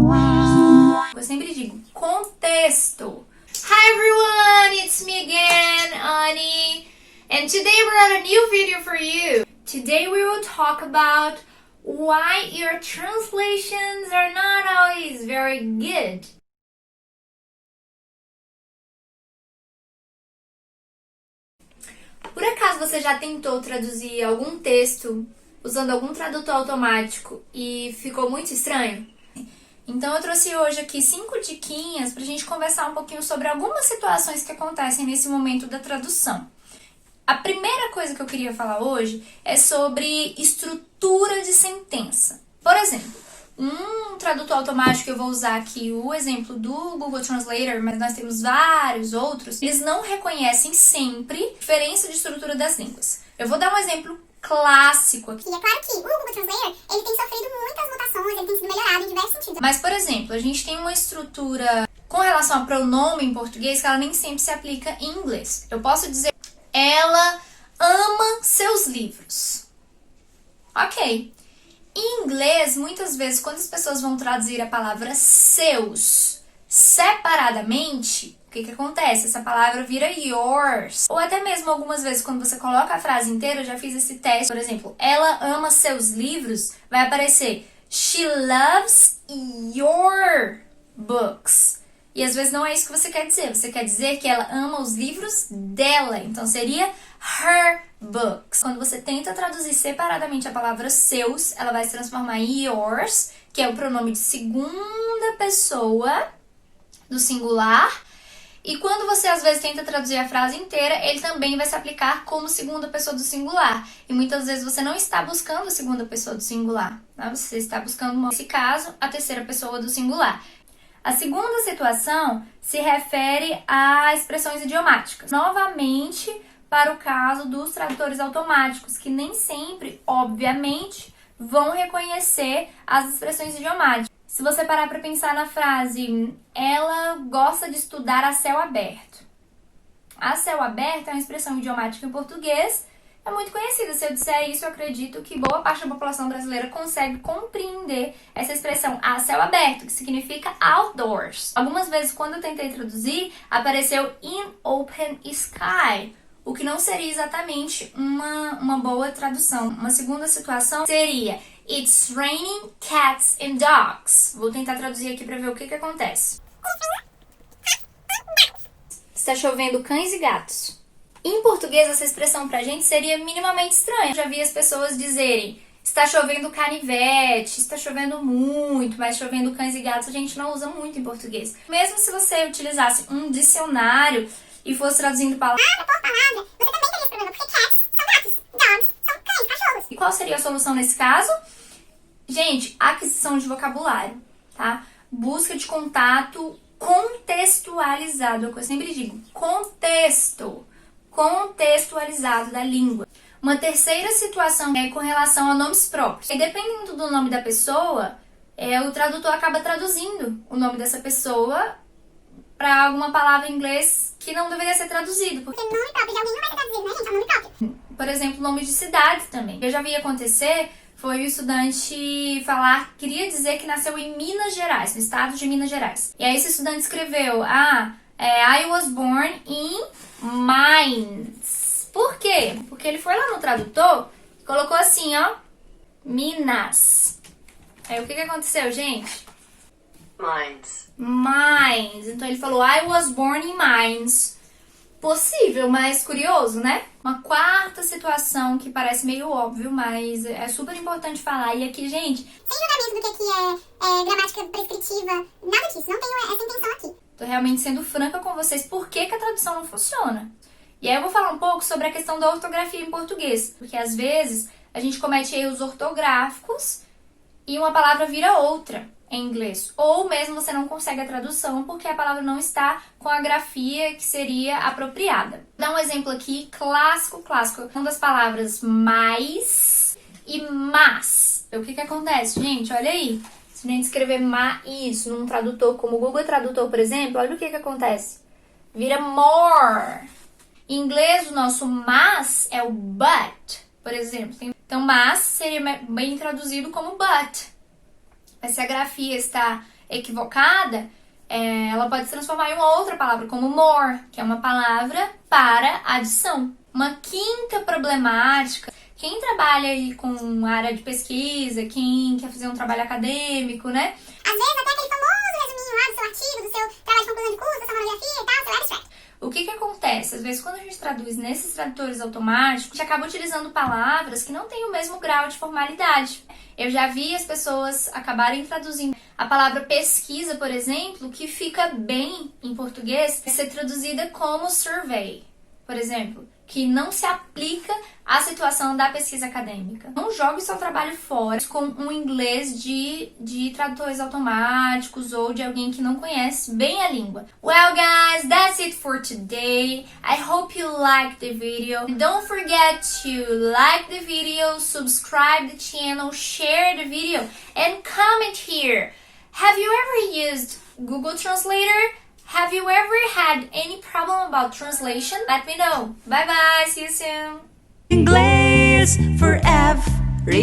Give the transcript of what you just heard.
Eu sempre digo contexto. Hi everyone, it's me again, Annie. And today we have a new video for you. Today we will talk about why your translations are not always very good. Por acaso você já tentou traduzir algum texto usando algum tradutor automático e ficou muito estranho? Então eu trouxe hoje aqui 5 diquinhas pra gente conversar um pouquinho sobre algumas situações que acontecem nesse momento da tradução. A primeira coisa que eu queria falar hoje é sobre estrutura de sentença. Por exemplo, um tradutor automático, eu vou usar aqui o exemplo do Google Translator, mas nós temos vários outros, eles não reconhecem sempre a diferença de estrutura das línguas. Eu vou dar um exemplo clássico aqui. E é claro que o Google Translator, ele tem sofrido muitas mutações, ele tem sido melhorado em diversos sentidos. Mas, por exemplo, a gente tem uma estrutura com relação a pronome em português que ela nem sempre se aplica em inglês. Eu posso dizer, ela ama seus livros. Ok. Em inglês, muitas vezes, quando as pessoas vão traduzir a palavra seus separadamente, o que acontece? Essa palavra vira yours. Ou até mesmo algumas vezes, quando você coloca a frase inteira, eu já fiz esse teste. Por exemplo, ela ama seus livros, vai aparecer she loves your books. E às vezes não é isso que você quer dizer. Você quer dizer que ela ama os livros dela. Então seria her books. Quando você tenta traduzir separadamente a palavra seus, ela vai se transformar em yours, que é o pronome de segunda pessoa do singular. E quando você às vezes tenta traduzir a frase inteira, ele também vai se aplicar como segunda pessoa do singular. E muitas vezes você não está buscando a segunda pessoa do singular, né? Você está buscando, nesse caso, a terceira pessoa do singular. A segunda situação se refere a expressões idiomáticas. Novamente, para o caso dos tradutores automáticos, que nem sempre, obviamente, vão reconhecer as expressões idiomáticas. Se você parar para pensar na frase, ela gosta de estudar a céu aberto. A céu aberto é uma expressão idiomática em português, é muito conhecida. Se eu disser isso, eu acredito que boa parte da população brasileira consegue compreender essa expressão a céu aberto, que significa outdoors. Algumas vezes, quando eu tentei traduzir, apareceu in open sky, o que não seria exatamente uma boa tradução. Uma segunda situação seria it's raining cats and dogs. Vou tentar traduzir aqui para ver o que acontece. Está chovendo cães e gatos. Em português, essa expressão pra gente seria minimamente estranha. Eu já vi as pessoas dizerem está chovendo canivete, está chovendo muito, mas chovendo cães e gatos a gente não usa muito em português. Mesmo se você utilizasse um dicionário e fosse traduzindo palavra por palavra, você também teria esse problema, porque cats são gatos, dogs são cães, cachorros. E qual seria a solução nesse caso? Gente, aquisição de vocabulário, tá? Busca de contato contextualizado, é o que eu sempre digo, contextualizado da língua. Uma terceira situação é com relação a nomes próprios. E dependendo do nome da pessoa, o tradutor acaba traduzindo o nome dessa pessoa para alguma palavra em inglês que não deveria ser traduzido. Porque nome próprio de alguém não vai ser traduzido, né, gente? É o nome próprio. Por exemplo, nome de cidades também. Eu já vi acontecer, foi o estudante falar, queria dizer que nasceu em Minas Gerais, no estado de Minas Gerais. E aí esse estudante escreveu, I was born in Mines. Por quê? Porque ele foi lá no tradutor e colocou assim, ó, Minas. Aí o que aconteceu, gente? Mines. Então ele falou, I was born in Mines. Possível, mas curioso, né? Uma quarta situação que parece meio óbvio, mas é super importante falar. E aqui, gente, sem julgamento do que é gramática prescritiva, nada disso, não tenho essa intenção aqui. tô realmente sendo franca com vocês por que a tradução não funciona. E aí eu vou falar um pouco sobre a questão da ortografia em português, porque às vezes a gente comete erros ortográficos e uma palavra vira outra em inglês. Ou mesmo você não consegue a tradução porque a palavra não está com a grafia que seria apropriada. Vou dar um exemplo aqui, clássico. Uma das palavras mais e mas. O que acontece, gente? Olha aí. Se a gente escrever mais num tradutor como o Google Tradutor, por exemplo, olha o que acontece. Vira more. Em inglês, o nosso mas é o but, por exemplo. Então, mas seria bem traduzido como but. Mas se a grafia está equivocada, ela pode se transformar em uma outra palavra, como more, que é uma palavra para adição. Uma quinta problemática, quem trabalha aí com área de pesquisa, quem quer fazer um trabalho acadêmico, né? Às vezes até aquele famoso resuminho lá do seu artigo, do seu trabalho de conclusão de curso, da sua monografia e tal, seu abstract. O que acontece? Às vezes, quando a gente traduz nesses tradutores automáticos, a gente acaba utilizando palavras que não têm o mesmo grau de formalidade. Eu já vi as pessoas acabarem traduzindo a palavra pesquisa, por exemplo, que fica bem em português, ser traduzida como survey, por exemplo, que não se aplica à situação da pesquisa acadêmica. Não jogue seu trabalho fora com um inglês de tradutores automáticos ou de alguém que não conhece bem a língua. Well guys, that's it for today. I hope you liked the video. Don't forget to like the video, subscribe the channel, share the video, and comment here. Have you ever used Google Translator? Have you ever had any problem about translation? Let me know. Bye bye. See you soon. English for everyone.